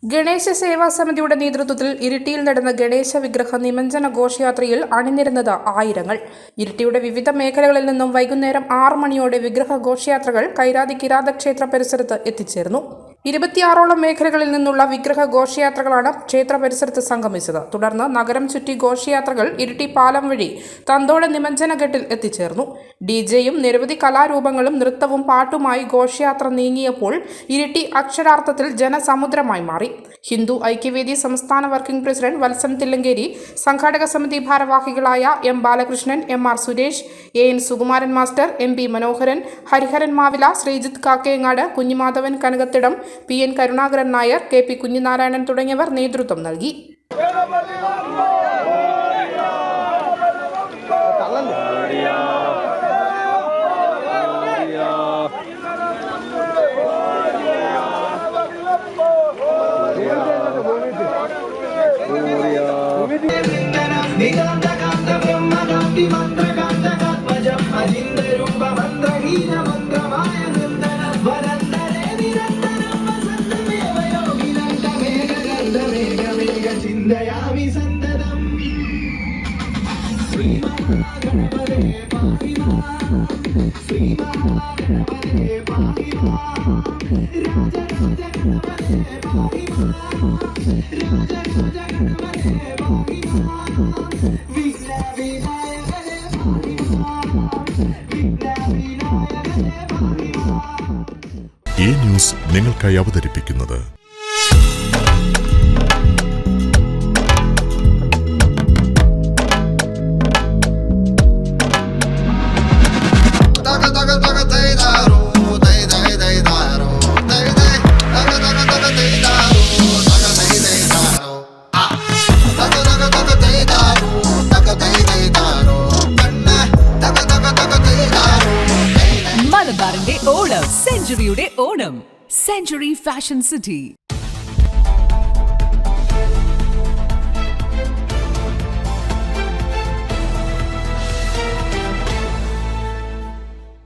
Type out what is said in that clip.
ഗണേശ സേവാ സമിതിയുടെ നേതൃത്വത്തിൽ ഇരിട്ടിയിൽ നടന്ന ഗണേശ വിഗ്രഹ നിമജ്ജന ഘോഷയാത്രയിൽ അണിനിരന്നത് ആയിരങ്ങൾ. ഇരിട്ടിയുടെ വിവിധ മേഖലകളിൽ നിന്നും വൈകുന്നേരം 6 മണിയോടെ വിഗ്രഹ ഘോഷയാത്രകൾ കൈരാതി കിരാതക്ഷേത്ര പരിസരത്ത് എത്തിച്ചേർന്നു. 26ഓളം മേഖലകളിൽ നിന്നുള്ള വിഗ്രഹ ഘോഷയാത്രകളാണ് ക്ഷേത്ര പരിസരത്ത് സംഗമിച്ചത്. തുടർന്ന് നഗരം ചുറ്റി ഘോഷയാത്രകൾ ഇരിട്ടി പാലം വഴി തന്തോട് നിമജ്ജന ഘട്ടിൽ എത്തിച്ചേർന്നു. ഡിജെയും നിരവധി കലാരൂപങ്ങളും നൃത്തവും പാട്ടുമായി ഘോഷയാത്ര നീങ്ങിയപ്പോൾ ഇരിട്ടി അക്ഷരാർത്ഥത്തിൽ ജനസമുദ്രമായി മാറി. ഹിന്ദു ഐക്യവേദി സംസ്ഥാന വർക്കിംഗ് പ്രസിഡന്റ് വത്സൻ തില്ലങ്കേരി, സംഘാടക സമിതി ഭാരവാഹികളായ M Balakrishnan, M R. Suresh, N Sukumaran master, M P. Manoharan, Hariharan Mavila, Sreejith Kakkayangad, Kunhimadhavan Kanakathidam, P N. Karunakaran Nair, K P. Kunhinarayanan തുടങ്ങിയവർ നേതൃത്വം നൽകി. ഈ ന്യൂസ് നിങ്ങൾക്കായി അവതരിപ്പിക്കുന്നത് മലബാറിന്റെ ഓണം, സെഞ്ചുറിയുടെ ഓണം. Century fashion city.